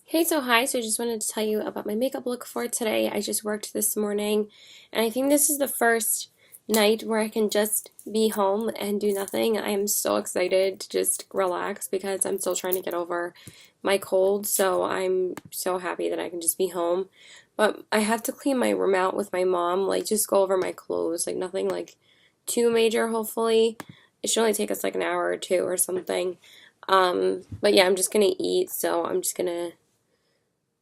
Hey, so I just wanted to tell you about my makeup look for today. I just worked this morning, and I think this is the first night where I can just be home and do nothing. I am so excited to just relax because I'm still trying to get over my cold, so I'm so happy that I can just be home. But I have to clean my room out with my mom, like just go over my clothes, like nothing like too major, hopefully. It should only take us like an hour or two or something. But yeah, I'm just gonna eat, so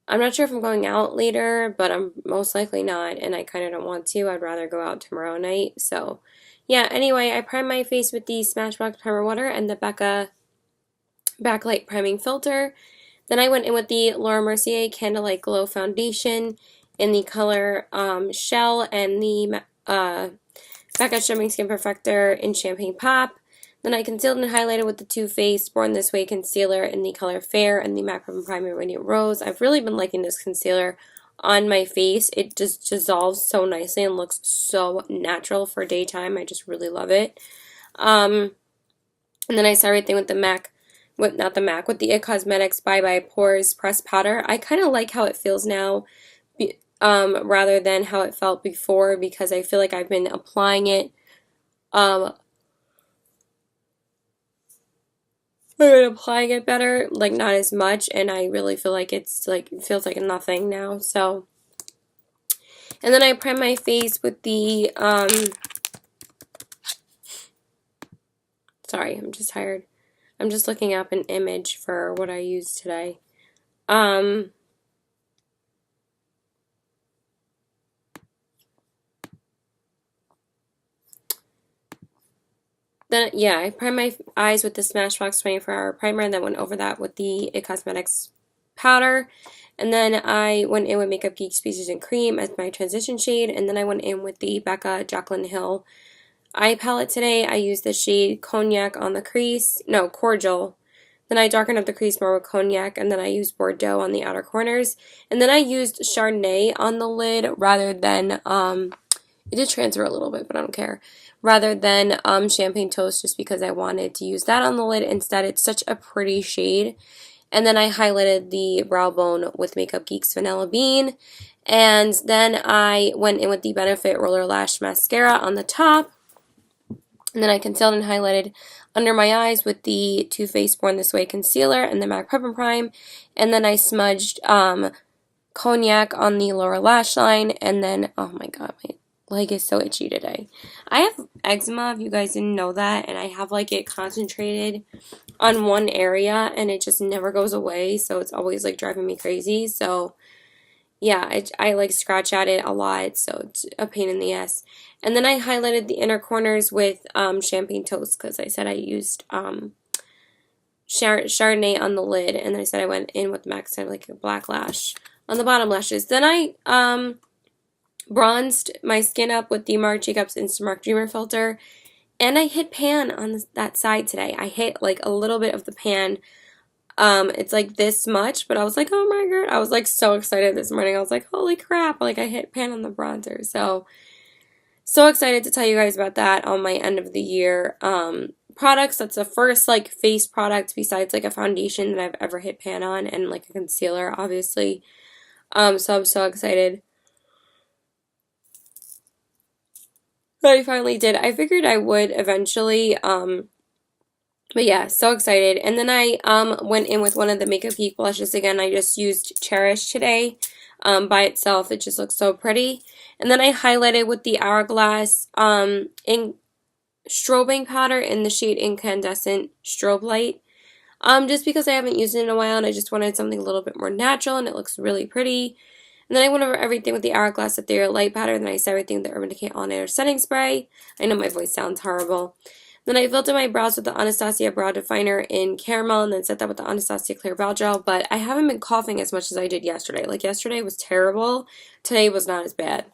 I'm not sure if I'm going out later, but I'm most likely not, and I kind of don't want to. I'd rather go out tomorrow night. So, yeah, anyway, I primed my face with the Smashbox Primer Water and the Becca Backlight Priming Filter. Then I went in with the Laura Mercier Candlelight Glow Foundation in the color Shell and the Becca Stripping Skin Perfector in Champagne Pop. Then I concealed and highlighted with the Too Faced Born This Way concealer in the color Fair and the MAC Prep and Primer Radiant Rose. I've really been liking this concealer on my face. It just dissolves so nicely and looks so natural for daytime. I just really love it. And then I saw everything with the MAC, with the It Cosmetics Bye Bye Pores Press Powder. I kind of like how it feels now, rather than how it felt before, because I feel like I've been applying it better, like not as much, and I really feel like it feels like nothing now. So, and then I prime my face with the sorry, I'm just tired. I'm just looking up an image for what I used today. Then, yeah, I primed my eyes with the Smashbox 24-hour primer, and then went over that with the It Cosmetics powder. And then I went in with Makeup Geek Speeches and Cream as my transition shade, and then I went in with the Becca Jaclyn Hill eye palette today. I used the shade Cognac on the crease, no, Cordial. Then I darkened up the crease more with Cognac, and then I used Bordeaux on the outer corners. And then I used Chardonnay on the lid rather than, it did transfer a little bit, but I don't care, rather than Champagne Toast, just because I wanted to use that on the lid instead. It's such a pretty shade. And then I highlighted the brow bone with Makeup Geek's Vanilla Bean. And then I went in with the Benefit Roller Lash Mascara on the top. And then I concealed and highlighted under my eyes with the Too Faced Born This Way concealer and the MAC Prep and Prime. And then I smudged Cognac on the lower lash line. And then, oh my god, my leg is so itchy today. I have eczema, if you guys didn't know that, and I have like it concentrated on one area, and it just never goes away, so it's always like driving me crazy. So yeah, I like scratch at it a lot, so it's a pain in the ass. And then I highlighted the inner corners with Champagne Toast, because I said I used Chardonnay on the lid, and then I said I went in with MAC Center, like a black lash on the bottom lashes. Then I bronzed my skin up with the Marc Jacobs Instamark Dreamer filter, and I hit pan on that side today. I hit like a little bit of the pan. It's like this much, but I was like, oh my god, I was like so excited this morning. I was like, holy crap, like I hit pan on the bronzer. So excited to tell you guys about that on my end of the year products. That's the first like face product besides like a foundation that I've ever hit pan on, and like a concealer, obviously. So I'm so excited that I finally did. I figured I would eventually, but yeah, so excited. And then I went in with one of the Makeup Geek blushes again. I just used Cherish today by itself. It just looks so pretty. And then I highlighted with the Hourglass ink strobing powder in the shade Incandescent Strobe Light. Just because I haven't used it in a while, and I just wanted something a little bit more natural, and it looks really pretty. And then I went over everything with the Hourglass Ethereal Light Powder, and then I set everything with the Urban Decay All Nighter Setting Spray. I know my voice sounds horrible. Then I filled in my brows with the Anastasia Brow Definer in Caramel, and then set that with the Anastasia Clear Brow Gel. But I haven't been coughing as much as I did yesterday. Like, yesterday was terrible. Today was not as bad.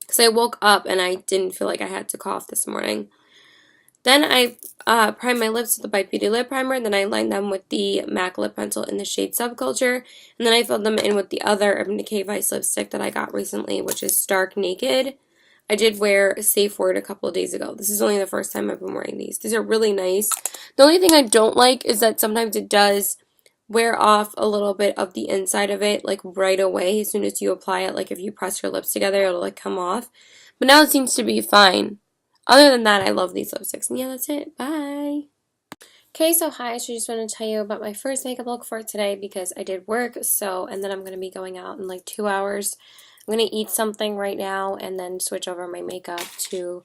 Because I woke up and I didn't feel like I had to cough this morning. Then I primed my lips with the Bite Beauty Lip Primer, and then I lined them with the MAC Lip Pencil in the shade Subculture, and then I filled them in with the other Urban Decay Vice lipstick that I got recently, which is Stark Naked. I did wear Safe Word a couple of days ago. This is only the first time I've been wearing these. These are really nice. The only thing I don't like is that sometimes it does wear off a little bit of the inside of it like right away as soon as you apply it. Like if you press your lips together, it'll like come off. But now it seems to be fine. Other than that, I love these lipsticks. And yeah, that's it. Bye. Okay, so hi, so I just want to tell you about my first makeup look for today because I did work, and then I'm going to be going out in like 2 hours. I'm going to eat something right now and then switch over my makeup to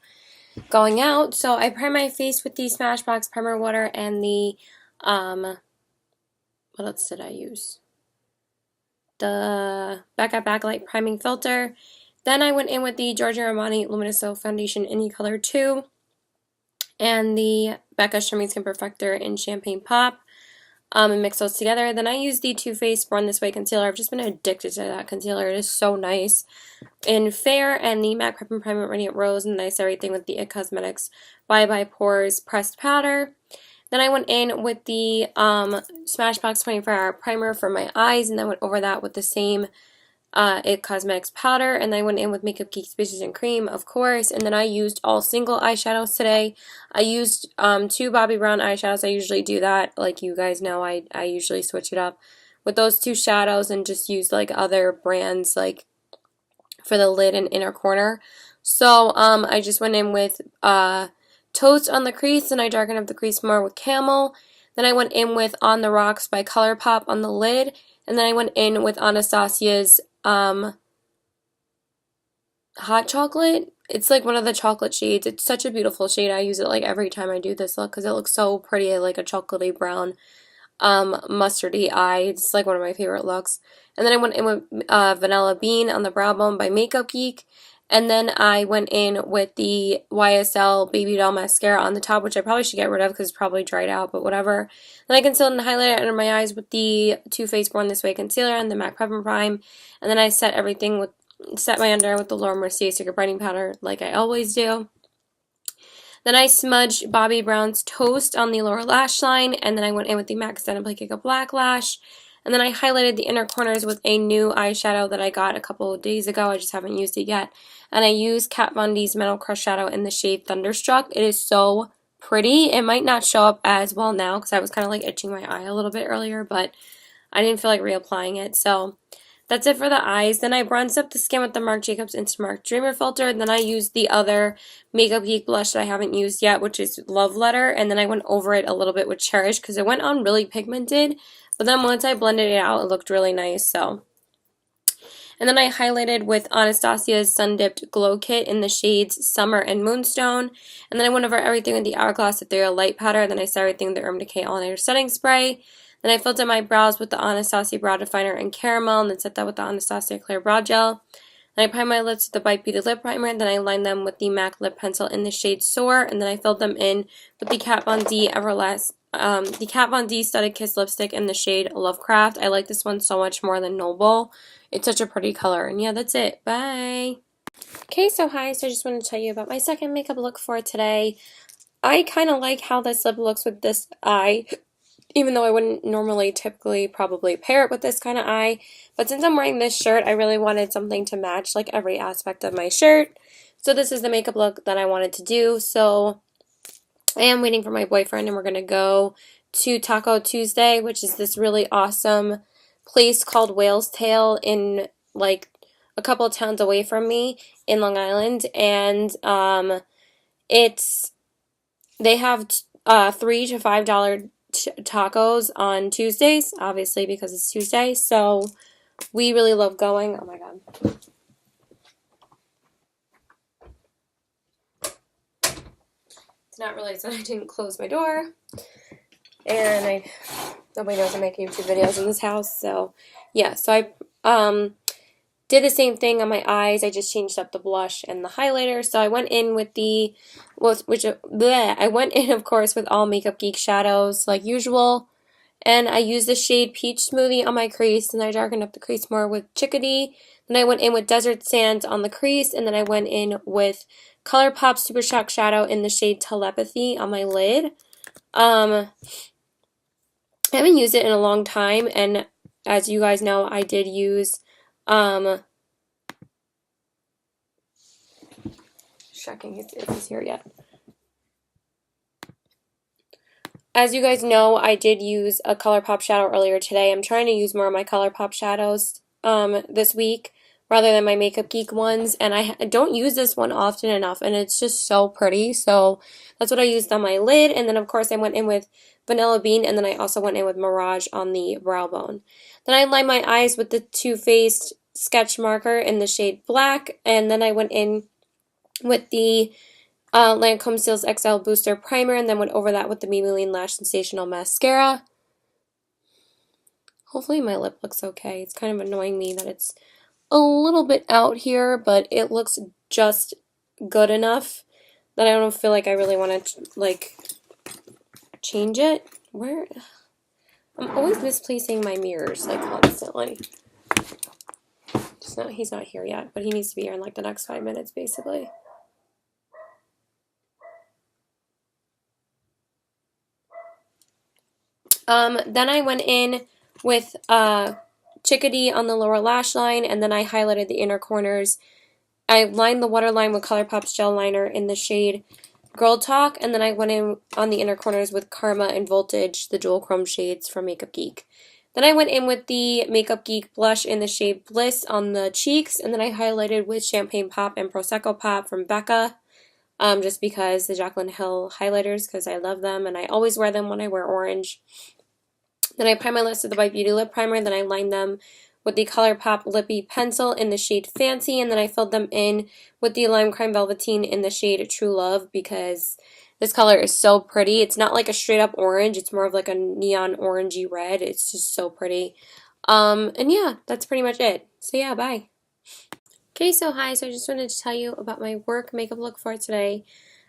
going out. So I prime my face with the Smashbox Primer Water and the, what else did I use? The Becca Backlight Priming Filter. Then I went in with the Giorgio Armani Luminoso Foundation in Color 2 and the Becca Shimmery Skin Perfector in Champagne Pop, and mix those together. Then I used the Too Faced Born This Way concealer. I've just been addicted to that concealer. It is so nice. In Fair and the MAC Prep and Primer Radiant Rose, and then I set everything with the IT Cosmetics Bye Bye Pores Pressed Powder. Then I went in with the Smashbox 24-Hour Primer for my eyes, and then went over that with the same IT Cosmetics powder, and then I went in with Makeup Geek Speeches and Cream, of course, and then I used all single eyeshadows today. I used 2 Bobbi Brown eyeshadows. I usually do that. Like you guys know, I usually switch it up with those 2 shadows and just use like other brands like for the lid and inner corner. So I just went in with Toast on the crease, and I darkened up the crease more with Camel. Then I went in with On the Rocks by ColourPop on the lid, and then I went in with Anastasia's Hot Chocolate. It's like one of the chocolate shades. It's such a beautiful shade. I use it like every time I do this look because it looks so pretty, like a chocolatey brown mustardy eye. It's like one of my favorite looks. And then I went in with Vanilla Bean on the Brow Bone by Makeup Geek. And then I went in with the YSL Baby Doll Mascara on the top, which I probably should get rid of because it's probably dried out, but whatever. Then I concealed and highlighted under my eyes with the Too Faced Born This Way concealer and the MAC Prep and Prime. And then I set my under with the Laura Mercier Secret Brightening Powder like I always do. Then I smudged Bobbi Brown's Toast on the lower lash line, and then I went in with the MAC Extended Play Cake Black Lash. And then I highlighted the inner corners with a new eyeshadow that I got a couple of days ago. I just haven't used it yet. And I used Kat Von D's Metal Crush Shadow in the shade Thunderstruck. It is so pretty. It might not show up as well now because I was kind of like itching my eye a little bit earlier, but I didn't feel like reapplying it. So that's it for the eyes. Then I bronzed up the skin with the Marc Jacobs Instamark Dreamer Filter. And then I used the other Makeup Geek blush that I haven't used yet, which is Love Letter. And then I went over it a little bit with Cherish because it went on really pigmented. But then once I blended it out, it looked really nice. And then I highlighted with Anastasia's Sun Dipped Glow Kit in the shades Summer and Moonstone. And then I went over everything with the Hourglass Ethereal Light Powder. And then I set everything with the Urban Decay All Nighter Setting Spray. Then I filled in my brows with the Anastasia Brow Definer in Caramel, and then set that with the Anastasia Clear Brow Gel. Then I primed my lips with the Bite Beauty Lip Primer, and then I lined them with the MAC Lip Pencil in the shade Soar, and then I filled them in with the Kat Von D Studded Kiss Lipstick in the shade Lovecraft. I like this one so much more than Noble. It's such a pretty color, and yeah, that's it. Bye! Okay, so hi, so I just wanted to tell you about my second makeup look for today. I kind of like how this lip looks with this eye, even though I wouldn't normally typically probably pair it with this kind of eye. But since I'm wearing this shirt, I really wanted something to match like every aspect of my shirt. So this is the makeup look that I wanted to do. So I am waiting for my boyfriend, and we're going to go to Taco Tuesday, which is this really awesome place called Whale's Tail in like a couple of towns away from me in Long Island. And they have $3 to $5 tacos on Tuesdays, obviously because it's Tuesday, so we really love going. Oh my god. It's not realized that I didn't close my door, and nobody knows I'm making YouTube videos in this house, so yeah, so I did the same thing on my eyes. I just changed up the blush and the highlighter. So I went in with I went in, of course, with all Makeup Geek shadows like usual. And I used the shade Peach Smoothie on my crease, and I darkened up the crease more with Chickadee. Then I went in with Desert Sands on the crease, and then I went in with ColourPop Super Shock Shadow in the shade Telepathy on my lid. I haven't used it in a long time, and as you guys know, I did use checking if it's here yet. as you guys know, I did use a ColourPop shadow earlier today. I'm trying to use more of my ColourPop shadows this week rather than my Makeup Geek ones, and I don't use this one often enough, and it's just so pretty. So that's what I used on my lid, and then of course I went in with Vanilla Bean, and then I also went in with Mirage on the brow bone. Then I lined my eyes with the Too Faced sketch marker in the shade Black, and then I went in with the Lancome Steels XL Booster Primer, and then went over that with the Maybelline Lash Sensational Mascara. Hopefully my lip looks okay. It's kind of annoying me that it's a little bit out here, but it looks just good enough that I don't feel like I really want to, like, change it. Where? I'm always misplacing my mirrors, like, constantly. He's not here yet, but he needs to be here in, like, the next 5 minutes, basically. Then I went in with Chickadee on the lower lash line, and then I highlighted the inner corners. I lined the waterline with ColourPop's gel liner in the shade Girl Talk, and then I went in on the inner corners with Karma and Voltage, the dual chrome shades from Makeup Geek. Then I went in with the Makeup Geek blush in the shade Bliss on the cheeks, and then I highlighted with Champagne Pop and Prosecco Pop from Becca, just because the Jaclyn Hill highlighters, because I love them, and I always wear them when I wear orange. Then I primed my lips with the White Beauty Lip Primer, then I lined them with the ColourPop Lippy Pencil in the shade Fancy, and then I filled them in with the Lime Crime Velveteen in the shade True Love, because this color is so pretty. It's not like a straight up orange, it's more of like a neon orangey red. It's just so pretty. And yeah, that's pretty much it. So yeah, bye. Okay, so hi, so I just wanted to tell you about my work makeup look for today.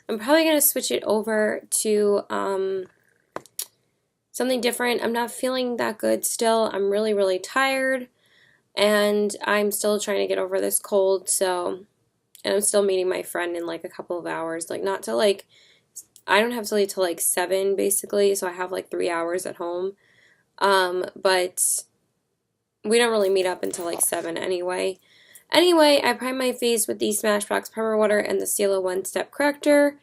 I'm probably going to switch it over to, something different. I'm not feeling that good still. I'm really, really tired, and I'm still trying to get over this cold, so, and I'm still meeting my friend in like a couple of hours, like not till like, I don't have to leave till like 7 basically, so I have like 3 hours at home, but we don't really meet up until like 7 anyway. Anyway, I primed my face with the Smashbox Primer Water and the Stila One Step Corrector.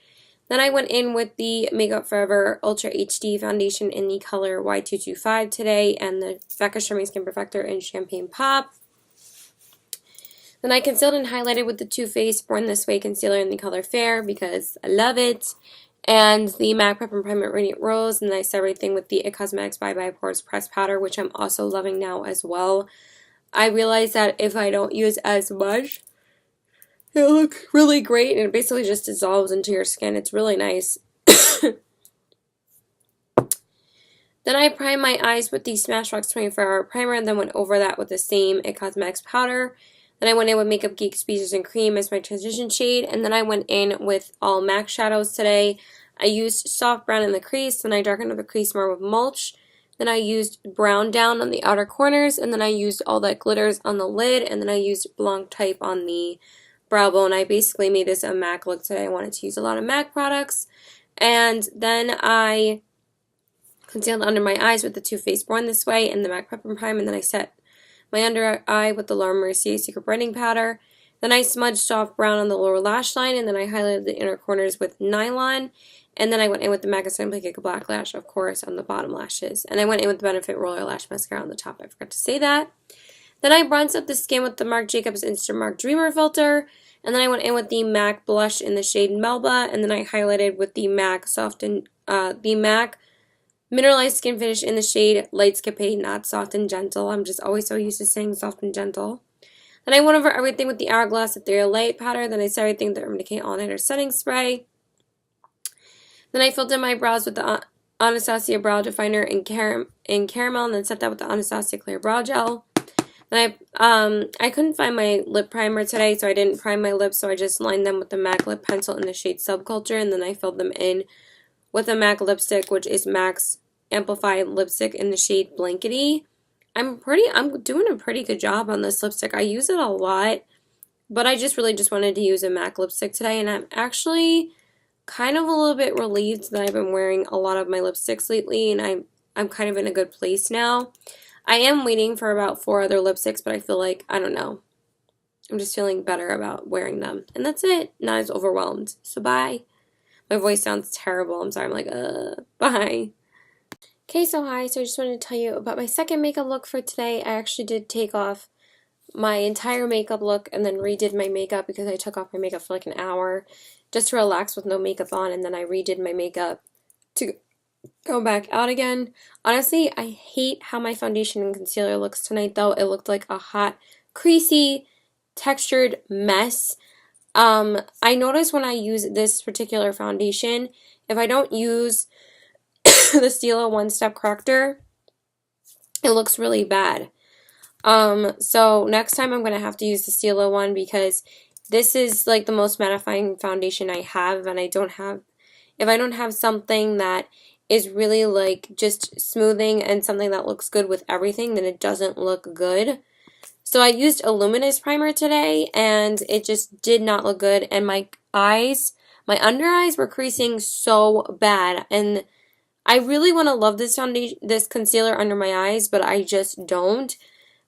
Then I went in with the Makeup Forever Ultra HD Foundation in the color Y225 today, and the Becca Shimmery Skin Perfector in Champagne Pop. Then I concealed and highlighted with the Too Faced Born This Way Concealer in the color Fair, because I love it, and the MAC Prep and Primer Radiant Rose, and then I set everything with the It Cosmetics Bye Bye Pores Pressed Powder, which I'm also loving now as well. I realized that if I don't use as much, it looks really great, and it basically just dissolves into your skin. It's really nice. Then I primed my eyes with the Smashbox 24-Hour Primer, and then went over that with the same It Cosmetics powder. Then I went in with Makeup Geek Speeches and Cream as my transition shade, and then I went in with all MAC shadows today. I used soft brown in the crease, then I darkened up the crease more with Mulch. Then I used brown down on the outer corners, and then I used all that glitters on the lid, and then I used Blanc Type on the brow bone. I basically made this a MAC look today. I wanted to use a lot of MAC products. And then I concealed under my eyes with the Too Faced Born This Way and the MAC Prep and Prime, and then I set my under eye with the Laura Mercier Secret Brightening Powder. Then I smudged soft brown on the lower lash line, and then I highlighted the inner corners with Nylon. And then I went in with the MAC Simply Cake Black Lash, of course, on the bottom lashes. And I went in with the Benefit Roller Lash Mascara on the top. I forgot to say that. Then I bronzed up the skin with the Marc Jacobs Instant Mark Dreamer filter. And then I went in with the MAC blush in the shade Melba. And then I highlighted with the MAC the MAC Mineralized Skin Finish in the shade Light Scape, not Soft and Gentle. I'm just always so used to saying Soft and Gentle. Then I went over everything with the Hourglass Ethereal Light powder. Then I set everything with the Urban Decay All Nighter Setting Spray. Then I filled in my brows with the Anastasia Brow Definer in Caramel, and then set that with the Anastasia Clear Brow Gel. Then I couldn't find my lip primer today, so I didn't prime my lips, so I just lined them with the MAC Lip Pencil in the shade Subculture, and then I filled them in with a MAC lipstick, which is MAC's Amplified Lipstick in the shade Blankety. I'm doing a pretty good job on this lipstick. I use it a lot, but I just really just wanted to use a MAC lipstick today, and I'm actually kind of a little bit relieved that I've been wearing a lot of my lipsticks lately, and I'm kind of in a good place now. I am waiting for about 4 other lipsticks, but I feel like, I don't know, I'm just feeling better about wearing them. And that's it. Not as overwhelmed. So bye. My voice sounds terrible. I'm sorry. I'm like, bye. Okay, so hi. So I just wanted to tell you about my second makeup look for today. I actually did take off my entire makeup look and then redid my makeup because I took off my makeup for like an hour just to relax with no makeup on, and then I redid my makeup to go back out again. Honestly, I hate how my foundation and concealer looks tonight though. It looked like a hot, creasy, textured mess. I notice when I use this particular foundation, if I don't use the Stila One Step Corrector, it looks really bad. So next time I'm going to have to use the Stila one because this is like the most mattifying foundation I have, and if I don't have something that is really like just smoothing and something that looks good with everything, then it doesn't look good. So I used a luminous primer today and it just did not look good, and my under eyes were creasing so bad, and I really want to love this concealer under my eyes, but I just don't.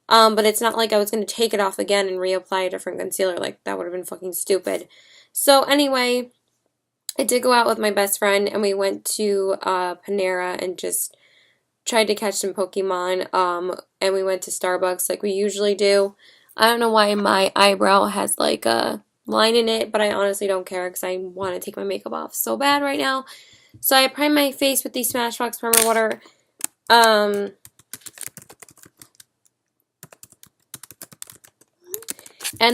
But it's not like I was going to take it off again and reapply a different concealer. Like, that would have been fucking stupid. So anyway, I did go out with my best friend and we went to Panera and just tried to catch some Pokemon. And we went to Starbucks like we usually do. I don't know why my eyebrow has like a line in it, but I honestly don't care because I want to take my makeup off so bad right now. So I primed my face with the Smashbox Primer Water. And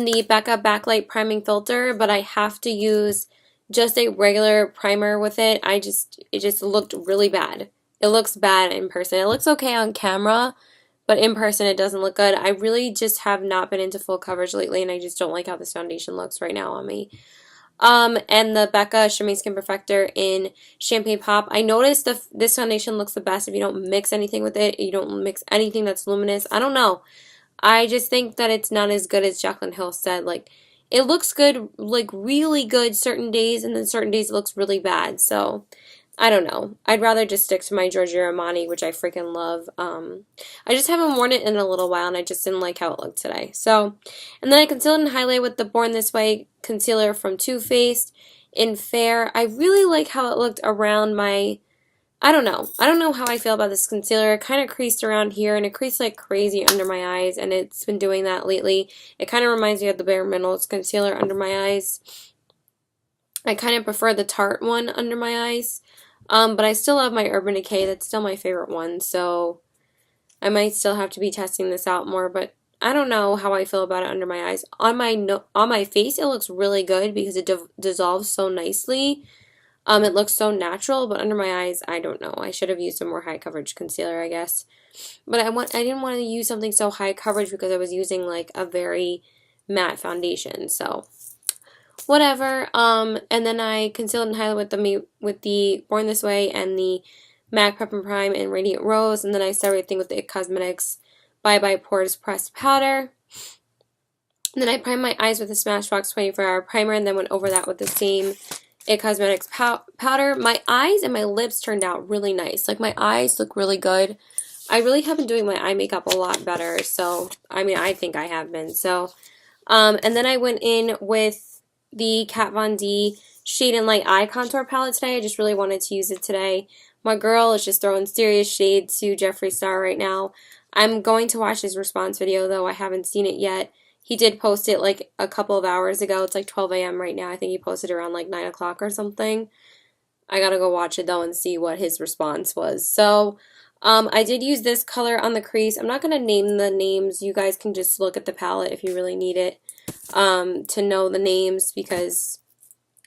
the Becca Backlight Priming Filter, but I have to use just a regular primer with it. It just looked really bad. It looks bad in person. It looks okay on camera, but in person it doesn't look good. I really just have not been into full coverage lately, and I just don't like how this foundation looks right now on me. And the Becca Shimmy Skin Perfector in Champagne Pop. I noticed this foundation looks the best if you don't mix anything with it. You don't mix anything that's luminous. I don't know. I just think that it's not as good as Jaclyn Hill said. Like, it looks good, like really good certain days, and then certain days it looks really bad. So, I don't know. I'd rather just stick to my Giorgio Armani, which I freaking love. I just haven't worn it in a little while, and I just didn't like how it looked today. So, and then I concealed and highlight with the Born This Way concealer from Too Faced in Fair. I really like how it looked around my... I don't know. I don't know how I feel about this concealer. It kind of creased around here, and it creased like crazy under my eyes, and it's been doing that lately. It kind of reminds me of the Bare Minerals concealer under my eyes. I kind of prefer the Tarte one under my eyes, but I still love my Urban Decay. That's still my favorite one, so I might still have to be testing this out more, but I don't know how I feel about it under my eyes. On my face, it looks really good because it dissolves so nicely. It looks so natural, but under my eyes, I don't know. I should have used a more high coverage concealer, I guess. But I didn't want to use something so high coverage because I was using like a very matte foundation. So whatever. And then I concealed and highlighted with the Born This Way and the MAC Prep and Prime in Radiant Rose, and then I started everything with the IT Cosmetics Bye Bye Pores Pressed Powder. And then I primed my eyes with the Smashbox 24-hour primer, and then went over that with the same IT Cosmetics powder. My eyes and my lips turned out really nice. Like, my eyes look really good. I really have been doing my eye makeup a lot better. So, I mean, I think I have been. So, and then I went in with the Kat Von D Shade and Light Eye Contour Palette today. I just really wanted to use it today. My girl is just throwing serious shade to Jeffree Star right now. I'm going to watch his response video, though. I haven't seen it yet. He did post it like a couple of hours ago. It's like 12 a.m. right now. I think he posted around like 9 o'clock or something. I gotta go watch it though and see what his response was. So, I did use this color on the crease. I'm not gonna name the names. You guys can just look at the palette if you really need it to know the names, because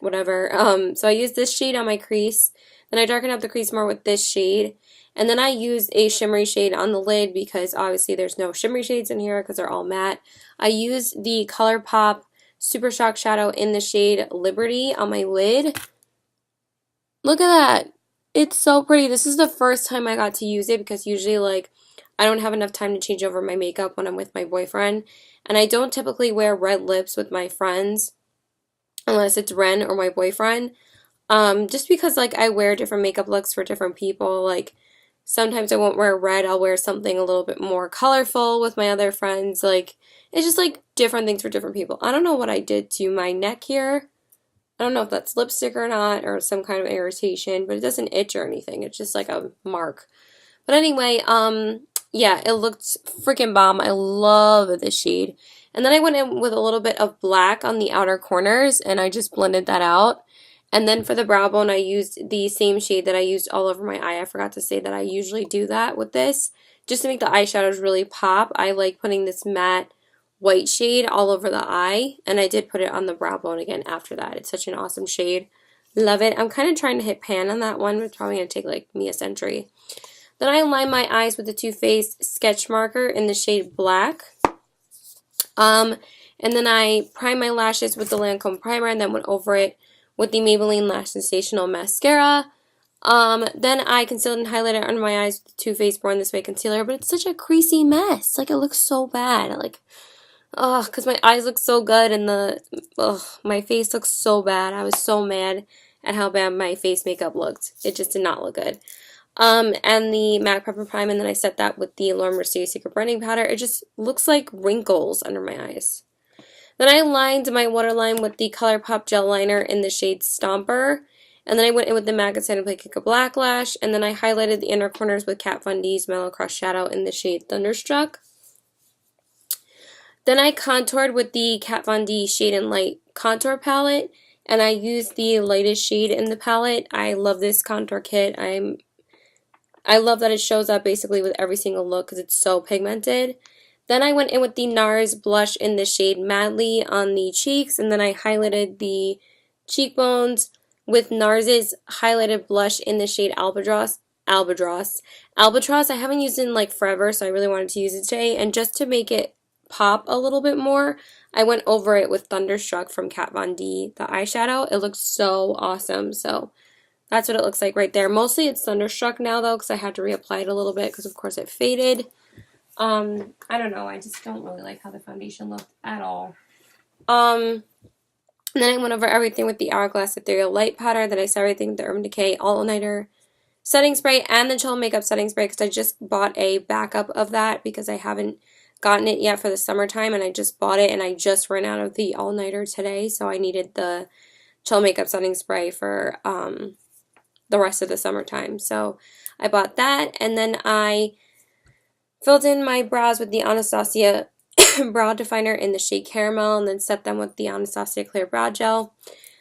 whatever. So I used this shade on my crease. Then I darkened up the crease more with this shade. And then I used a shimmery shade on the lid because obviously there's no shimmery shades in here because they're all matte. I used the ColourPop Super Shock Shadow in the shade Liberty on my lid. Look at that. It's so pretty. This is the first time I got to use it because usually like I don't have enough time to change over my makeup when I'm with my boyfriend. And I don't typically wear red lips with my friends unless it's Ren or my boyfriend. Just because like I wear different makeup looks for different people. Like, sometimes I won't wear red, I'll wear something a little bit more colorful with my other friends. Like, it's just like different things for different people. I don't know what I did to my neck here. I don't know if that's lipstick or not, or some kind of irritation, but it doesn't itch or anything. It's just like a mark. But anyway, yeah, it looked freaking bomb. I love this shade. And then I went in with a little bit of black on the outer corners and I just blended that out. And then for the brow bone, I used the same shade that I used all over my eye. I forgot to say that I usually do that with this, just to make the eyeshadows really pop. I like putting this matte white shade all over the eye, and I did put it on the brow bone again after that. It's such an awesome shade. Love it. I'm kind of trying to hit pan on that one. It's probably going to take like me a century. Then I line my eyes with the Too Faced sketch marker in the shade Black. And then I prime my lashes with the Lancome primer and then went over it with the Maybelline Lash Sensational Mascara. Then I concealed and highlighted under my eyes with the Too Faced Born This Way concealer, but it's such a creasy mess. Like, it looks so bad. Like, ugh, because my eyes look so good and my face looks so bad. I was so mad at how bad my face makeup looked. It just did not look good. And the MAC Pepper Prime, and then I set that with the Laura Mercier Secret Blending Powder. It just looks like wrinkles under my eyes. Then I lined my waterline with the ColourPop Gel Liner in the shade Stomper. And then I went in with the MAC and Play Kick a Black Lash. And then I highlighted the inner corners with Kat Von D's Mellow Crush Shadow in the shade Thunderstruck. Then I contoured with the Kat Von D Shade and Light contour palette. And I used the lightest shade in the palette. I love this contour kit. I love that it shows up basically with every single look because it's so pigmented. Then I went in with the NARS blush in the shade Madly on the cheeks, and then I highlighted the cheekbones with NARS's highlighted blush in the shade Albatross. I haven't used it in like forever, so I really wanted to use it today, and just to make it pop a little bit more, I went over it with Thunderstruck from Kat Von D, the eyeshadow. It looks so awesome, so that's what it looks like right there. Mostly it's Thunderstruck now, though, because I had to reapply it a little bit because, of course, it faded. I don't know. I just don't really like how the foundation looked at all. And then I went over everything with the Hourglass Ethereal Light Powder. Then I set everything with the Urban Decay All-Nighter Setting Spray and the Chill Makeup Setting Spray because I just bought a backup of that because I haven't gotten it yet for the summertime, and I just bought it, and I just ran out of the All-Nighter today, so I needed the Chill Makeup Setting Spray for, the rest of the summertime. So I bought that, and then I filled in my brows with the Anastasia brow definer in the shade Caramel, and then set them with the Anastasia Clear Brow Gel.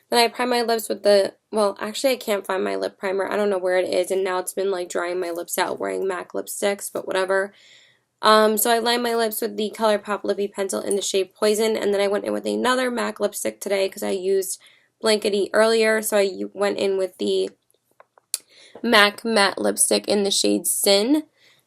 Then I primed my lips with the, well, actually I can't find my lip primer. I don't know where it is, and now it's been like drying my lips out wearing MAC lipsticks, but whatever. So I lined my lips with the ColourPop Lippy Pencil in the shade Poison, and then I went in with another MAC lipstick today because I used Blankety earlier, so I went in with the MAC Matte Lipstick in the shade Sin.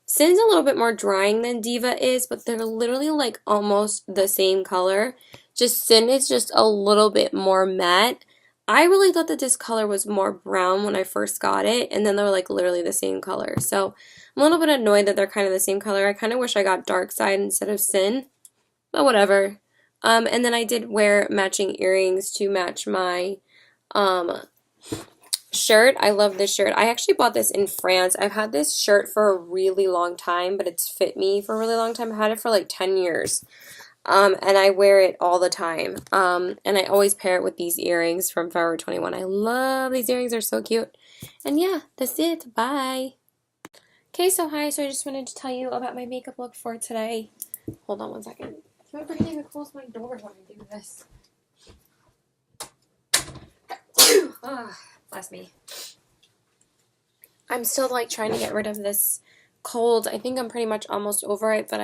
Sin's a little bit more drying than Diva is, but they're literally like almost the same color. Just Sin is just a little bit more matte. I really thought that this color was more brown when I first got it, and then they're like literally the same color. So I'm a little bit annoyed that they're kind of the same color. I kind of wish I got Dark Side instead of Sin, but whatever. And then I did wear matching earrings to match my shirt. I love this shirt. I actually bought this in France. I've had this shirt for a really long time, but it's fit me for a really long time. I've had it for like 10 years. And I wear it all the time. And I always pair it with these earrings from Forever 21. I love these earrings. They're so cute. And yeah, that's it. Bye. Okay, so hi. So I just wanted to tell you about my makeup look for today. Hold on one second. I'm forgetting to close my door when I do this. Bless me. I'm still like trying to get rid of this cold. I think I'm pretty much almost over it, but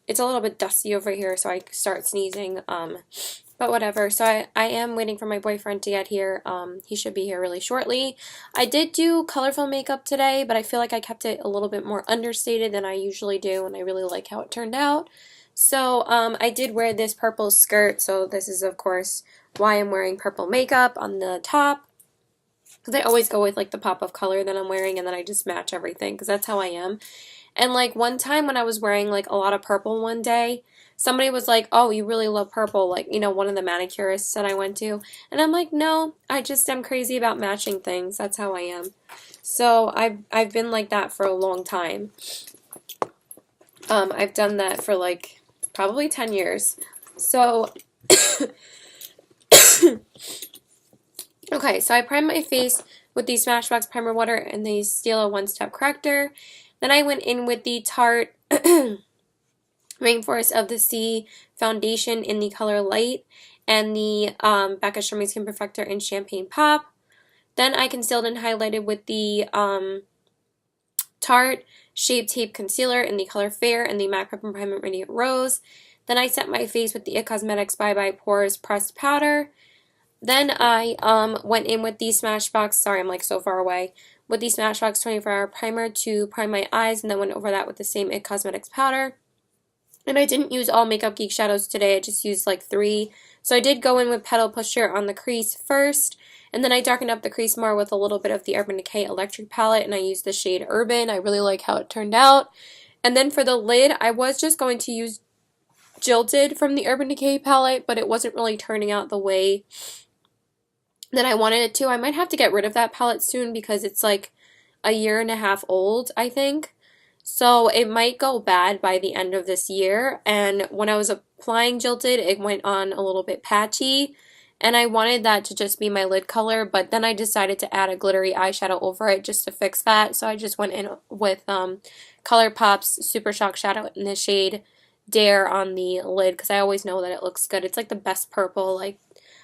it's a little bit dusty over here, so I start sneezing. But whatever. So I am waiting for my boyfriend to get here. He should be here really shortly. I did do colorful makeup today, but I feel like I kept it a little bit more understated than I usually do, and I really like how it turned out. So I did wear this purple skirt, so this is of course why I'm wearing purple makeup on the top. Because I always go with like the pop of color that I'm wearing, and then I just match everything because that's how I am. And like one time when I was wearing like a lot of purple one day, somebody was like, oh, you really love purple, like, you know, one of the manicurists that I went to. And I'm like, no, I just am crazy about matching things. That's how I am. So I've been like that for a long time. I've done that for like probably 10 years. So okay, so I primed my face with the Smashbox Primer Water and the Stila One Step Corrector. Then I went in with the Tarte Rainforest of the Sea foundation in the color Light and the Becca Show Me Skin Perfector in Champagne Pop. Then I concealed and highlighted with the Tarte Shape Tape Concealer in the color Fair and the MAC Prep and Prime Radiant Rose. Then I set my face with the IT Cosmetics Bye Bye Pores Pressed Powder. Then I went in with the Smashbox, sorry I'm like so far away, with the Smashbox 24-Hour Primer to prime my eyes, and then went over that with the same IT Cosmetics powder. And I didn't use all Makeup Geek shadows today, I just used like 3. So I did go in with Petal Pusher on the crease first, and then I darkened up the crease more with a little bit of the Urban Decay Electric palette, and I used the shade Urban. I really like how it turned out. And then for the lid, I was just going to use Jilted from the Urban Decay palette, but it wasn't really turning out the way that I wanted it to. I might have to get rid of that palette soon because it's like a year and a half old, I think. So it might go bad by the end of this year, and when I was applying Jilted, it went on a little bit patchy, and I wanted that to just be my lid color, but then I decided to add a glittery eyeshadow over it just to fix that, so I just went in with ColourPop's Super Shock Shadow in the shade Dare on the lid, because I always know that it looks good. It's like the best purple, like,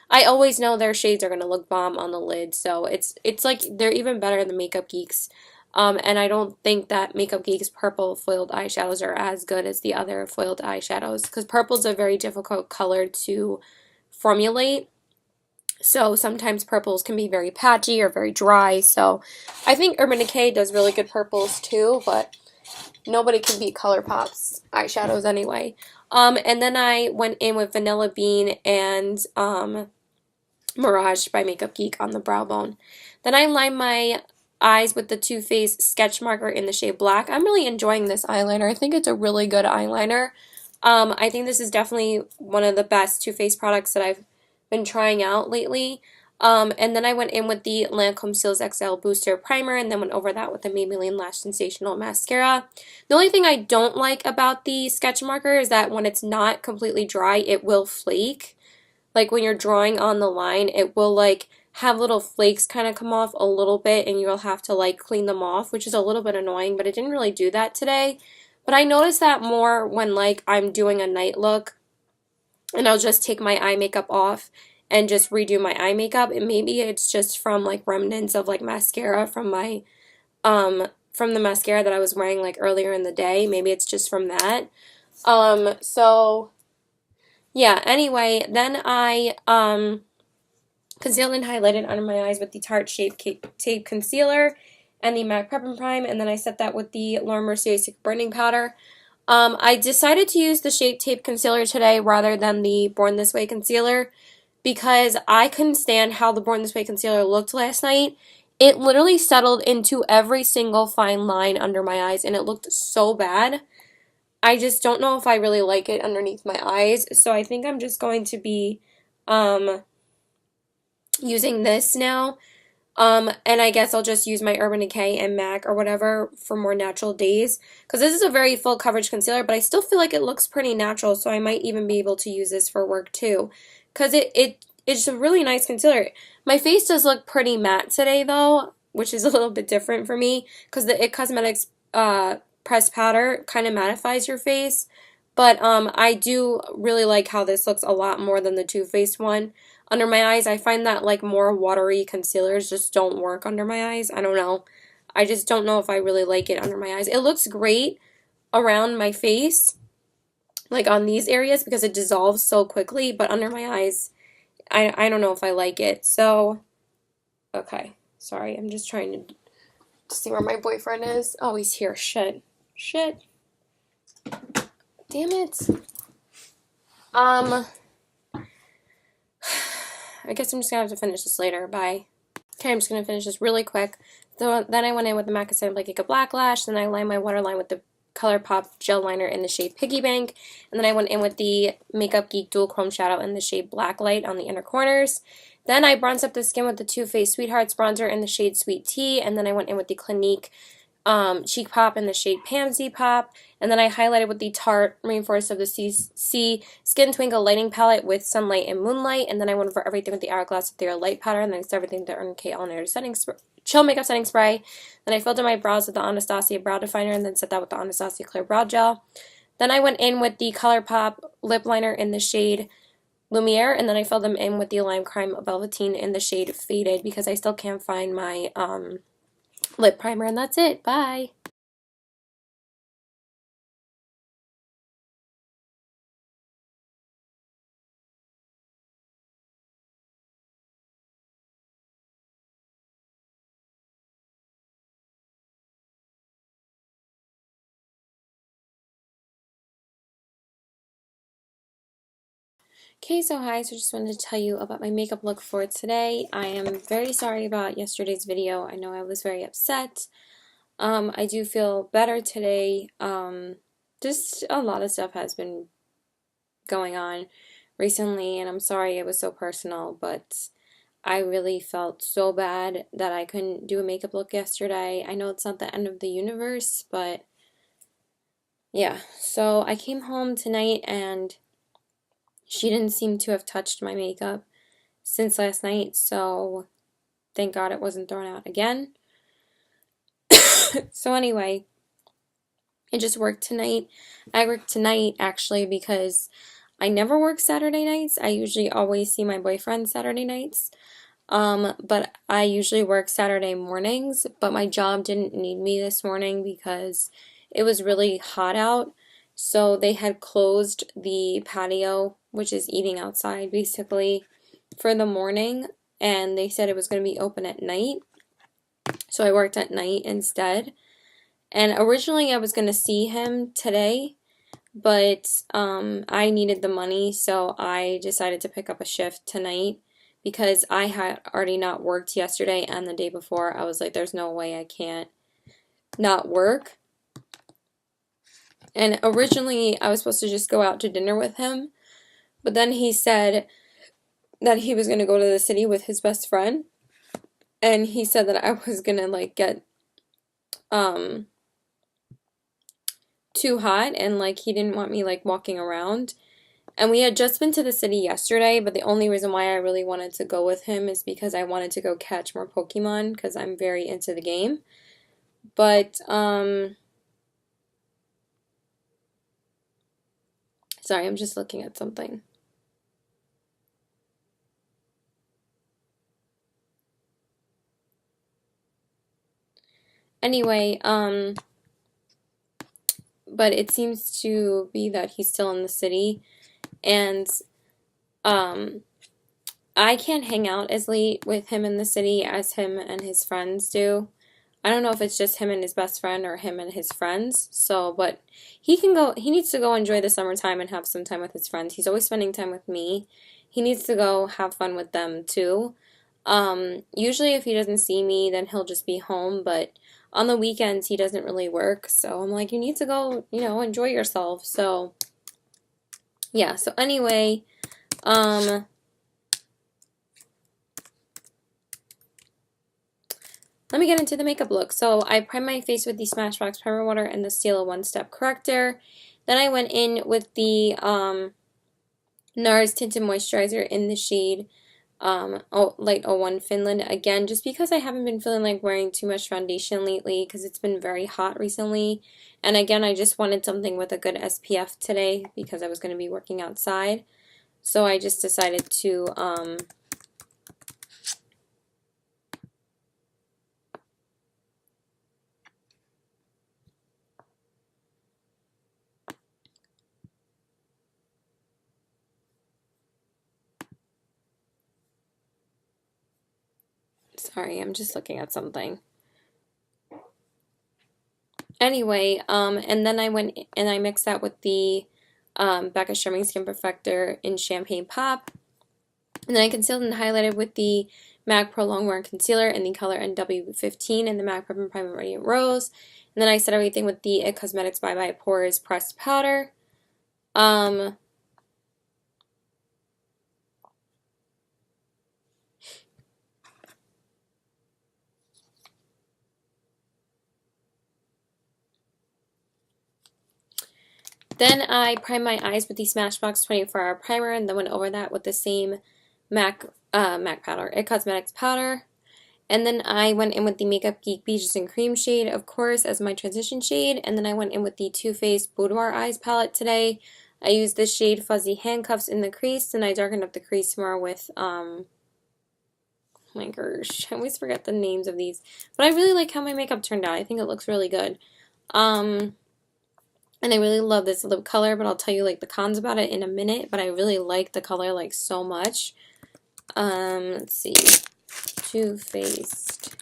I always know their shades are going to look bomb on the lid, so it's like, they're even better than Makeup Geek's. And I don't think that Makeup Geek's purple foiled eyeshadows are as good as the other foiled eyeshadows, because purple's a very difficult color to formulate. So sometimes purples can be very patchy or very dry. So I think Urban Decay does really good purples too, but nobody can beat ColourPop's eyeshadows anyway. And then I went in with Vanilla Bean and Mirage by Makeup Geek on the brow bone. Then I lined my eyes with the Too Faced sketch marker in the shade Black. I'm really enjoying this eyeliner. I think it's a really good eyeliner. I think this is definitely one of the best Too Faced products that I've been trying out lately. And then I went in with the Lancome Seals XL Booster Primer, and then went over that with the Maybelline Lash Sensational Mascara. The only thing I don't like about the sketch marker is that when it's not completely dry, it will flake. Like when you're drawing on the line, it will like have little flakes kind of come off a little bit, and you'll have to like clean them off, which is a little bit annoying, but it didn't really do that today. But I noticed that more when like I'm doing a night look and I'll just take my eye makeup off and just redo my eye makeup, and maybe it's just from like remnants of like mascara from my from the mascara that I was wearing like earlier in the day. Maybe it's just from that. So yeah, anyway, then I concealed and highlighted under my eyes with the Tarte Shape Tape Concealer and the MAC Prep and Prime, and then I set that with the Laura Mercier Stick Burning Powder. I decided to use the Shape Tape Concealer today rather than the Born This Way Concealer because I couldn't stand how the Born This Way Concealer looked last night. It literally settled into every single fine line under my eyes, and it looked so bad. I just don't know if I really like it underneath my eyes, so I think I'm just going to be using this now, and I guess I'll just use my Urban Decay and MAC or whatever for more natural days, because this is a very full coverage concealer, but I still feel like it looks pretty natural, so I might even be able to use this for work too, because it's a really nice concealer. My face does look pretty matte today though, which is a little bit different for me, because the IT Cosmetics pressed powder kind of mattifies your face, but I do really like how this looks a lot more than the Too Faced one. Under my eyes, I find that like more watery concealers just don't work under my eyes. I don't know. I just don't know if I really like it under my eyes. It looks great around my face, like on these areas, because it dissolves so quickly, but under my eyes, I don't know if I like it. So, okay. Sorry, I'm just trying to see where my boyfriend is. Oh, he's here. Shit. Damn it. I guess I'm just going to have to finish this later. Bye. Okay, I'm just going to finish this really quick. So then I went in with the MAC Blanket Black Lash. Then I lined my waterline with the ColourPop gel liner in the shade Piggy Bank. And then I went in with the Makeup Geek Dual Chrome Shadow in the shade Black Light on the inner corners. Then I bronzed up the skin with the Too Faced Sweethearts bronzer in the shade Sweet Tea. And then I went in with the Clinique Cheek Pop in the shade Pansy Pop, and then I highlighted with the Tarte Rainforest of the Sea Skin Twinkle Lighting Palette with Sunlight and Moonlight, and then I went over everything with the Hourglass Ethereal Light Powder, and then I everything with the Urban Decay All Nighter Chill Makeup Setting Spray. Then I filled in my brows with the Anastasia Brow Definer and then set that with the Anastasia Clear Brow Gel. Then I went in with the ColourPop lip liner in the shade Lumiere, and then I filled them in with the Lime Crime Velveteen in the shade Faded because I still can't find my lip primer, and that's it. Bye! Okay, so hi, so just wanted to tell you about my makeup look for today. I am very sorry about yesterday's video. I know I was very upset. I do feel better today. Just a lot of stuff has been going on recently, and I'm sorry it was so personal, but I really felt so bad that I couldn't do a makeup look yesterday. I know it's not the end of the universe, but yeah. So I came home tonight and she didn't seem to have touched my makeup since last night, so thank God it wasn't thrown out again. So anyway, I just worked tonight. I worked tonight actually because I never work Saturday nights. I usually always see my boyfriend Saturday nights. But I usually work Saturday mornings, but my job didn't need me this morning because it was really hot out. So they had closed the patio, which is eating outside basically, for the morning, and they said it was going to be open at night. So I worked at night instead. And originally I was going to see him today, but I needed the money, so I decided to pick up a shift tonight because I had already not worked yesterday and the day before. I was like, there's no way I can't not work. And originally I was supposed to just go out to dinner with him, but then he said that he was going to go to the city with his best friend, and he said that I was going to like get um too hot, and like he didn't want me like walking around. And we had just been to the city yesterday, but the only reason why I really wanted to go with him is because I wanted to go catch more Pokemon because I'm very into the game. But sorry, I'm just looking at something. Anyway, but it seems to be that he's still in the city, and um I can't hang out as late with him in the city as him and his friends do. I don't know if it's just him and his best friend or him and his friends. So, but he needs to go enjoy the summertime and have some time with his friends. He's always spending time with me. He needs to go have fun with them too. Usually if he doesn't see me, then he'll just be home, but on the weekends he doesn't really work. So I'm like, you need to go, enjoy yourself. So, yeah. So anyway, let me get into the makeup look. So I primed my face with the Smashbox Primer Water and the Stila One Step Corrector. Then I went in with the NARS Tinted Moisturizer in the shade Light 01 Finland. Again, just because I haven't been feeling like wearing too much foundation lately because it's been very hot recently. And again, I just wanted something with a good SPF today because I was going to be working outside. So I just decided to sorry, I'm just looking at something. Anyway, and then I went and I mixed that with the Becca Sherming Skin Perfector in Champagne Pop. And then I concealed and highlighted with the MAC Pro Longwear Concealer in the color NW15 and the MAC Prep and Primer Radiant Rose. And then I set everything with the IT Cosmetics Bye Bye Pores Pressed Powder. Then I primed my eyes with the Smashbox 24-Hour Primer and then went over that with the same MAC powder, IT Cosmetics powder. And then I went in with the Makeup Geek Beaches and Cream shade, of course, as my transition shade. And then I went in with the Too Faced Boudoir Eyes palette today. I used the shade Fuzzy Handcuffs in the crease, and I darkened up the crease more with, oh my gosh, I always forget the names of these. But I really like how my makeup turned out. I think it looks really good. And I really love this lip color, but I'll tell you like the cons about it in a minute. But I really like the color like so much. Let's see. Too Faced.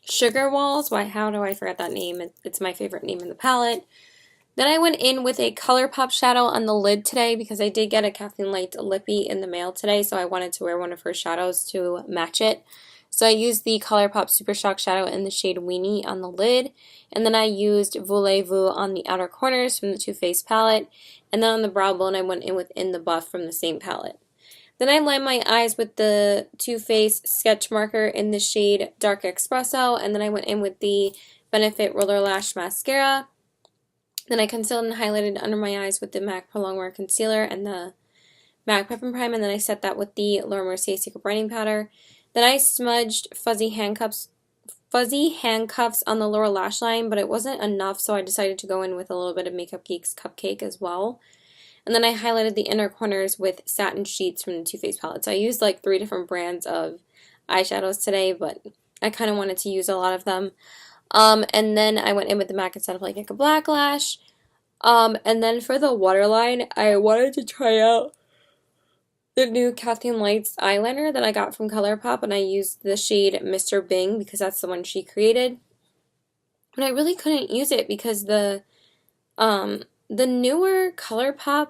Sugar Walls. Why? How do I forget that name? It's my favorite name in the palette. Then I went in with a ColourPop shadow on the lid today because I did get a Kathleen Light lippy in the mail today, so I wanted to wear one of her shadows to match it. So I used the ColourPop Super Shock shadow in the shade Weenie on the lid, and then I used Voulez-Vous on the outer corners from the Too Faced palette, and then on the brow bone I went in with In the Buff from the same palette. Then I lined my eyes with the Too Faced sketch marker in the shade Dark Espresso, and then I went in with the Benefit Roller Lash Mascara. Then I concealed and highlighted under my eyes with the MAC Pro Longwear Concealer and the MAC Prep and Prime, and then I set that with the Laura Mercier Secret Brightening Powder. Then I smudged Fuzzy Handcuffs on the lower lash line, but it wasn't enough, so I decided to go in with a little bit of Makeup Geek's Cupcake as well. And then I highlighted the inner corners with Satin Sheets from the Too Faced palette. So I used like 3 different brands of eyeshadows today, but I kind of wanted to use a lot of them. And then I went in with the MAC Instead of Like a Black Lash. And then for the waterline, I wanted to try out the new Kathleen Lights eyeliner that I got from ColourPop, and I used the shade Mr. Bing because that's the one she created. But I really couldn't use it because the newer ColourPop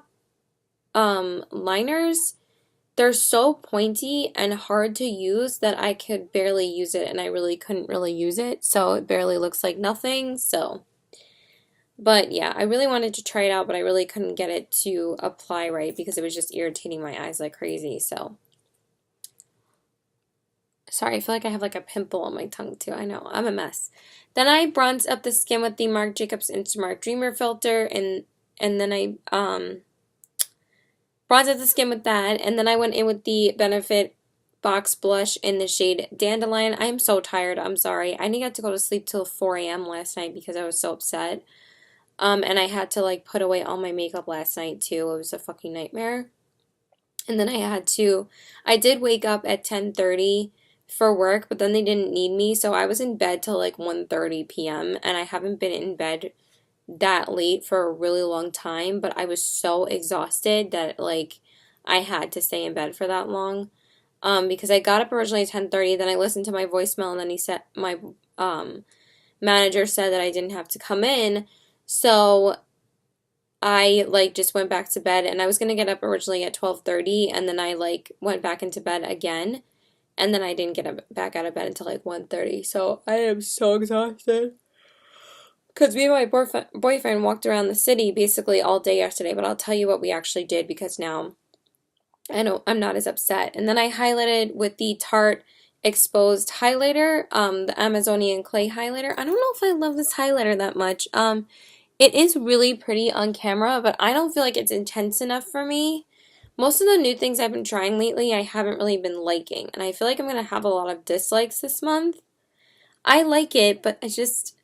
liners, they're so pointy and hard to use that I could barely use it, and I really couldn't really use it, so it barely looks like nothing, so. But yeah, I really wanted to try it out, but I really couldn't get it to apply right because it was just irritating my eyes like crazy, so. Sorry, I feel like I have like a pimple on my tongue too. I know, I'm a mess. Then I bronzed up the skin with the Marc Jacobs Instamark Dreamer filter, and then I bronzed up the skin with that, and then I went in with the Benefit Box Blush in the shade Dandelion. I am so tired, I'm sorry. I didn't get to go to sleep till 4 a.m. last night because I was so upset. And I had to like put away all my makeup last night too. It was a fucking nightmare. And then I did wake up at 10:30 for work, but then they didn't need me, so I was in bed till like 1:30 p.m. and I haven't been in bed that late for a really long time, but I was so exhausted that like I had to stay in bed for that long. Because I got up originally at 10:30, then I listened to my voicemail, and then my manager said that I didn't have to come in, so I like just went back to bed, and I was gonna get up originally at 12:30, and then I like went back into bed again, and then I didn't get back out of bed until like 1:30, so I am so exhausted. Because me and my boyfriend walked around the city basically all day yesterday, but I'll tell you what we actually did because now I know I'm not as upset. And then I highlighted with the Tarte Exposed highlighter, the Amazonian Clay highlighter. I don't know if I love this highlighter that much. It is really pretty on camera, but I don't feel like it's intense enough for me. Most of the new things I've been trying lately, I haven't really been liking, and I feel like I'm going to have a lot of dislikes this month. I like it, but it's just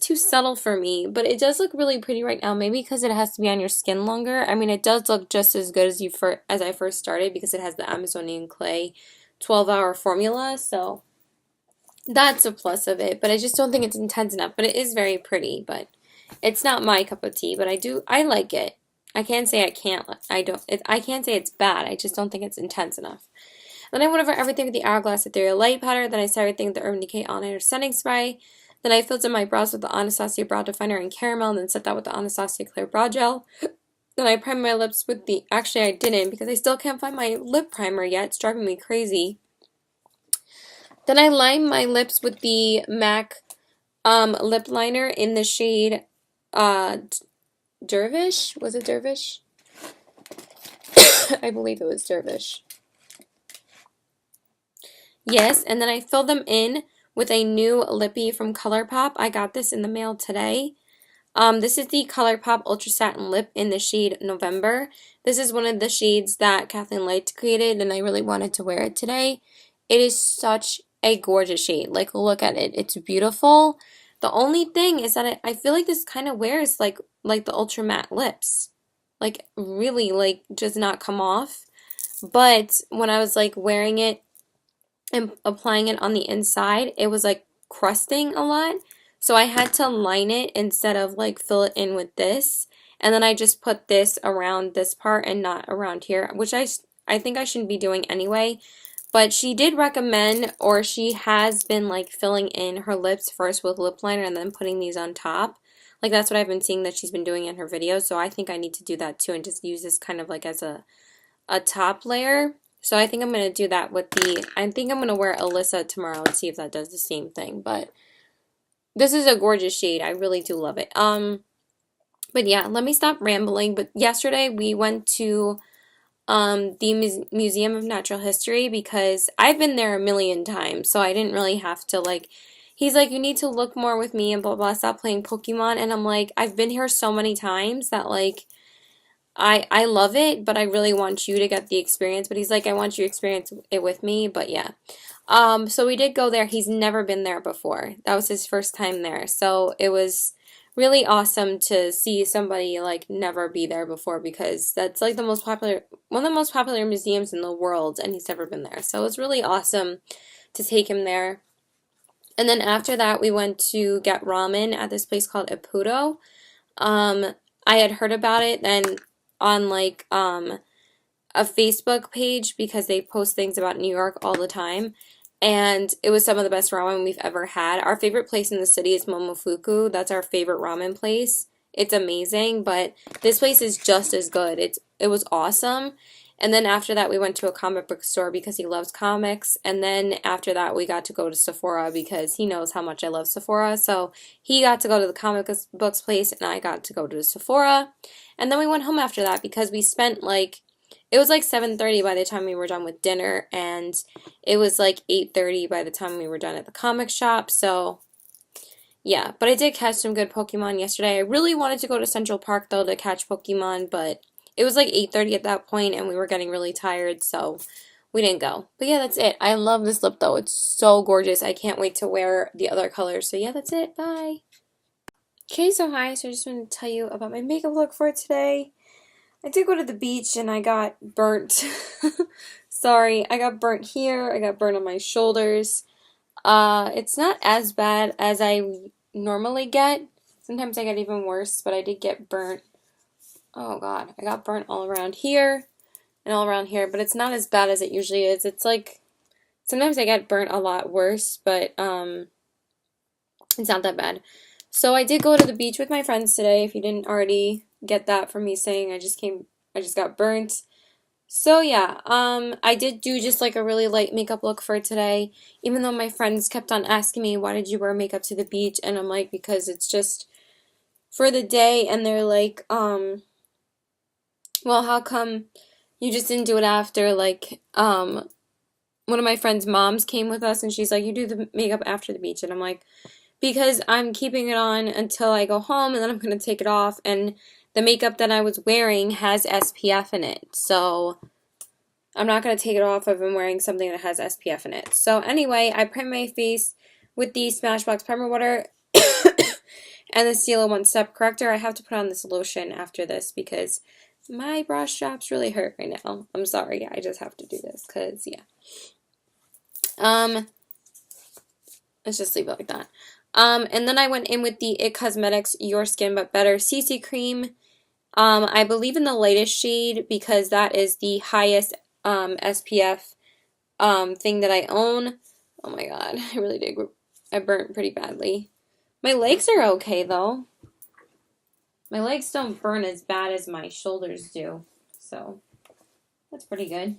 too subtle for me, but it does look really pretty right now, maybe because it has to be on your skin longer. I mean, it does look just as good as I first started because it has the Amazonian Clay 12-hour formula, so that's a plus of it, but I just don't think it's intense enough, but it is very pretty, but it's not my cup of tea, but I like it. I can't say I can't say it's bad, I just don't think it's intense enough. Then I went over everything with the Hourglass Ethereal Light Powder, then I set everything with the Urban Decay All Nighter Setting Spray. Then I filled in my brows with the Anastasia Brow Definer in Caramel, and then set that with the Anastasia Clear Brow Gel. Then I primed my lips with the, actually I didn't, because I still can't find my lip primer yet, it's driving me crazy. Then I lined my lips with the MAC lip liner in the shade Dervish? Was it Dervish? I believe it was Dervish. Yes, and then I filled them in with a new lippy from ColourPop. I got this in the mail today. This is the ColourPop Ultra Satin Lip in the shade November. This is one of the shades that Kathleen Lights created, and I really wanted to wear it today. It is such a gorgeous shade. Like, look at it. It's beautiful. The only thing is that I feel like this kind of wears like the Ultra Matte lips. Like, really, like, does not come off. But when I was, like, wearing it and applying it on the inside, it was, like, crusting a lot. So I had to line it instead of, like, fill it in with this. And then I just put this around this part and not around here, which I think I shouldn't be doing anyway. But she did recommend, or she has been, like, filling in her lips first with lip liner and then putting these on top. Like, that's what I've been seeing that she's been doing in her videos, so I think I need to do that too and just use this kind of like as a top layer. So I think I'm going to do that with I think I'm going to wear Alyssa tomorrow and see if that does the same thing. But this is a gorgeous shade. I really do love it. But yeah, let me stop rambling. But yesterday we went to the Museum of Natural History because I've been there a million times, so I didn't really have to, like, he's like, you need to look more with me and blah blah, stop playing Pokemon, and I'm like, I've been here so many times that, like, I love it, but I really want you to get the experience. But he's like, I want you to experience it with me. But yeah. So we did go there. He's never been there before. That was his first time there. So it was really awesome to see somebody like never be there before, because that's like one of the most popular museums in the world, and he's never been there. So it was really awesome to take him there. And then after that, we went to get ramen at this place called Ippudo. I had heard about it then on like a Facebook page because they post things about New York all the time. And it was some of the best ramen we've ever had. Our favorite place in the city is Momofuku. That's our favorite ramen place. It's amazing, but this place is just as good. It was awesome. And then after that, we went to a comic book store because he loves comics. And then after that, we got to go to Sephora because he knows how much I love Sephora. So he got to go to the comic books place, and I got to go to Sephora. And then we went home after that because we spent like, it was like 7:30 by the time we were done with dinner, and it was like 8:30 by the time we were done at the comic shop. So yeah, but I did catch some good Pokemon yesterday. I really wanted to go to Central Park though to catch Pokemon, but it was like 8:30 at that point and we were getting really tired, so we didn't go. But yeah, that's it. I love this lip though. It's so gorgeous. I can't wait to wear the other colors. So yeah, that's it. Bye. Okay, so hi. So I just wanted to tell you about my makeup look for today. I did go to the beach and I got burnt. Sorry, I got burnt here. I got burnt on my shoulders. It's not as bad as I normally get. Sometimes I get even worse, but I did get burnt. Oh god, I got burnt all around here and all around here, but it's not as bad as it usually is. It's like, sometimes I get burnt a lot worse, but it's not that bad. So I did go to the beach with my friends today, if you didn't already get that from me saying I just got burnt. So yeah, I did do just like a really light makeup look for today, even though my friends kept on asking me, why did you wear makeup to the beach? And I'm like, because it's just for the day, and they're like, well, how come you just didn't do it after? Like, one of my friend's moms came with us and she's like, you do the makeup after the beach. And I'm like, because I'm keeping it on until I go home and then I'm going to take it off. And the makeup that I was wearing has SPF in it. So I'm not going to take it off if I'm wearing something that has SPF in it. So anyway, I primed my face with the Smashbox Primer Water and the Stila One Step Corrector. I have to put on this lotion after this because my bra straps really hurt right now. I'm sorry, I just have to do this because, yeah. Let's just leave it like that. And then I went in with the IT Cosmetics Your Skin But Better CC Cream. I believe in the lightest shade because that is the highest SPF thing that I own. Oh my god, I really did. I burnt pretty badly. My legs are okay though. My legs don't burn as bad as my shoulders do, so that's pretty good.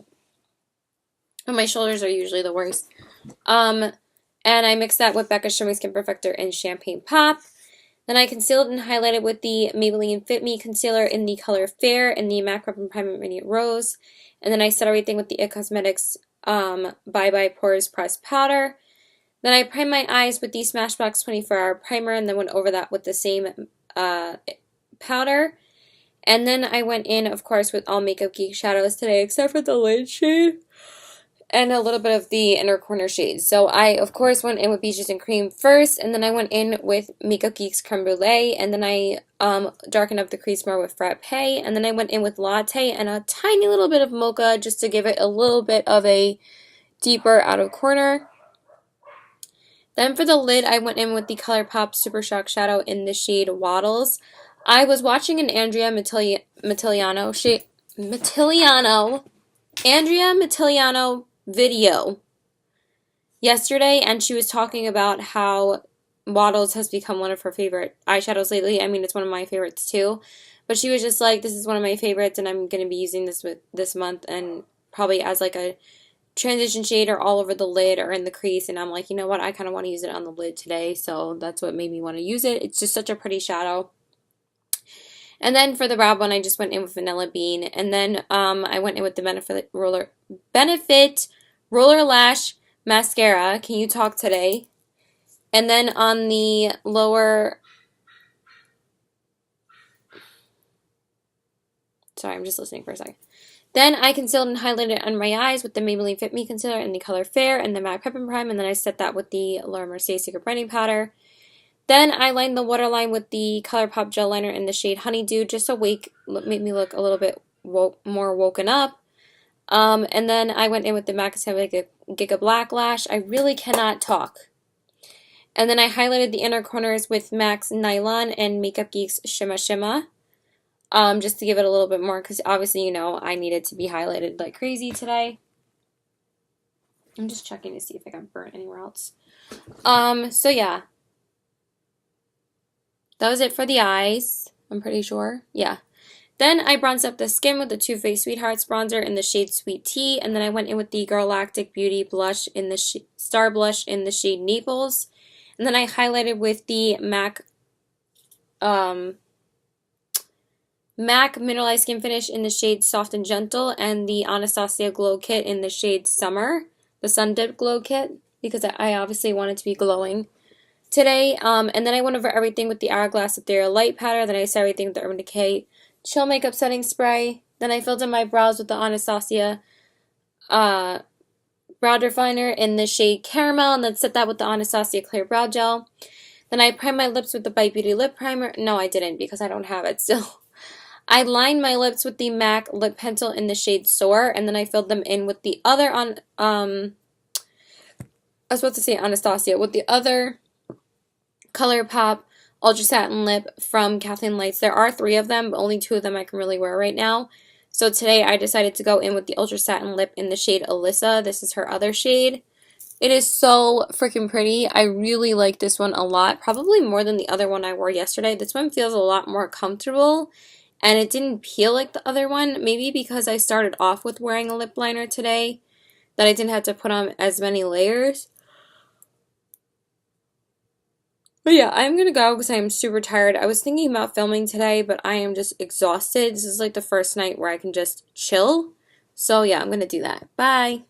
But my shoulders are usually the worst. And I mixed that with Becca's Show Me Skin Perfector and Champagne Pop. Then I concealed and highlighted with the Maybelline Fit Me Concealer in the color Fair and the MAC Rub and Primer Radiant Rose. And then I set everything with the IT Cosmetics Bye Bye Pores Pressed Powder. Then I primed my eyes with the Smashbox 24-Hour Primer and then went over that with the same powder. And then I went in, of course, with all Makeup Geek shadows today, except for the lid shade and a little bit of the inner corner shades. So I, of course, went in with Beaches and Cream first, and then I went in with Makeup Geek's Creme Brulee, and then I darkened up the crease more with Frappe, and then I went in with Latte and a tiny little bit of Mocha just to give it a little bit of a deeper outer corner. Then for the lid, I went in with the ColourPop Super Shock Shadow in the shade Waddles. I was watching an Andrea Matiliano video yesterday, and she was talking about how Waddles has become one of her favorite eyeshadows lately. I mean, it's one of my favorites too, but she was just like, this is one of my favorites, and I'm going to be using this month, and probably as like a transition shade or all over the lid or in the crease. And I'm like, you know what, I kind of want to use it on the lid today, so that's what made me want to use it. It's just such a pretty shadow. And then for the brow bone, I just went in with Vanilla Bean. And then I went in with the Benefit Roller Lash Mascara. Can you talk today? And then on the lower... Sorry, I'm just listening for a second. Then I concealed and highlighted under my eyes with the Maybelline Fit Me Concealer in the color Fair and the MAC Prep and Prime. And then I set that with the Laura Mercier Secret Brightening Powder. Then I lined the waterline with the ColourPop Gel Liner in the shade Honeydew, just to make me look a little bit more woken up. And then I went in with the MAC Giga Black Lash. I really cannot talk. And then I highlighted the inner corners with MAC's Nylon and Makeup Geek's Shimma Shimma. Just to give it a little bit more, because obviously, you know, I needed to be highlighted like crazy today. I'm just checking to see if I got burnt anywhere else. So yeah. That was it for the eyes, I'm pretty sure. Yeah. Then I bronzed up the skin with the Too Faced Sweethearts bronzer in the shade Sweet Tea. And then I went in with the Galactic Beauty blush in the Star Blush in the shade Naples. And then I highlighted with the MAC Mineralized Skin Finish in the shade Soft and Gentle. And the Anastasia Glow Kit in the shade Summer. The Sun Dip Glow Kit. Because I obviously wanted to be glowing today. And then I went over everything with the Hourglass Ethereal Light Powder. Then I set everything with the Urban Decay Chill Makeup Setting Spray. Then I filled in my brows with the Anastasia Brow Definer in the shade Caramel. And then set that with the Anastasia Clear Brow Gel. Then I primed my lips with the Bite Beauty Lip Primer. No, I didn't, because I don't have it still. I lined my lips with the MAC Lip Pencil in the shade Soar. And then I filled them in with the other I was supposed to say Anastasia. With the other ColourPop Ultra Satin Lip from Kathleen Lights. There are 3 of them, but only 2 of them I can really wear right now. So today I decided to go in with the Ultra Satin Lip in the shade Alyssa. This is her other shade. It is so freaking pretty. I really like this one a lot. Probably more than the other one I wore yesterday. This one feels a lot more comfortable. And it didn't peel like the other one. Maybe because I started off with wearing a lip liner today, that I didn't have to put on as many layers. But yeah, I'm going to go because I am super tired. I was thinking about filming today, but I am just exhausted. This is like the first night where I can just chill. So yeah, I'm going to do that. Bye.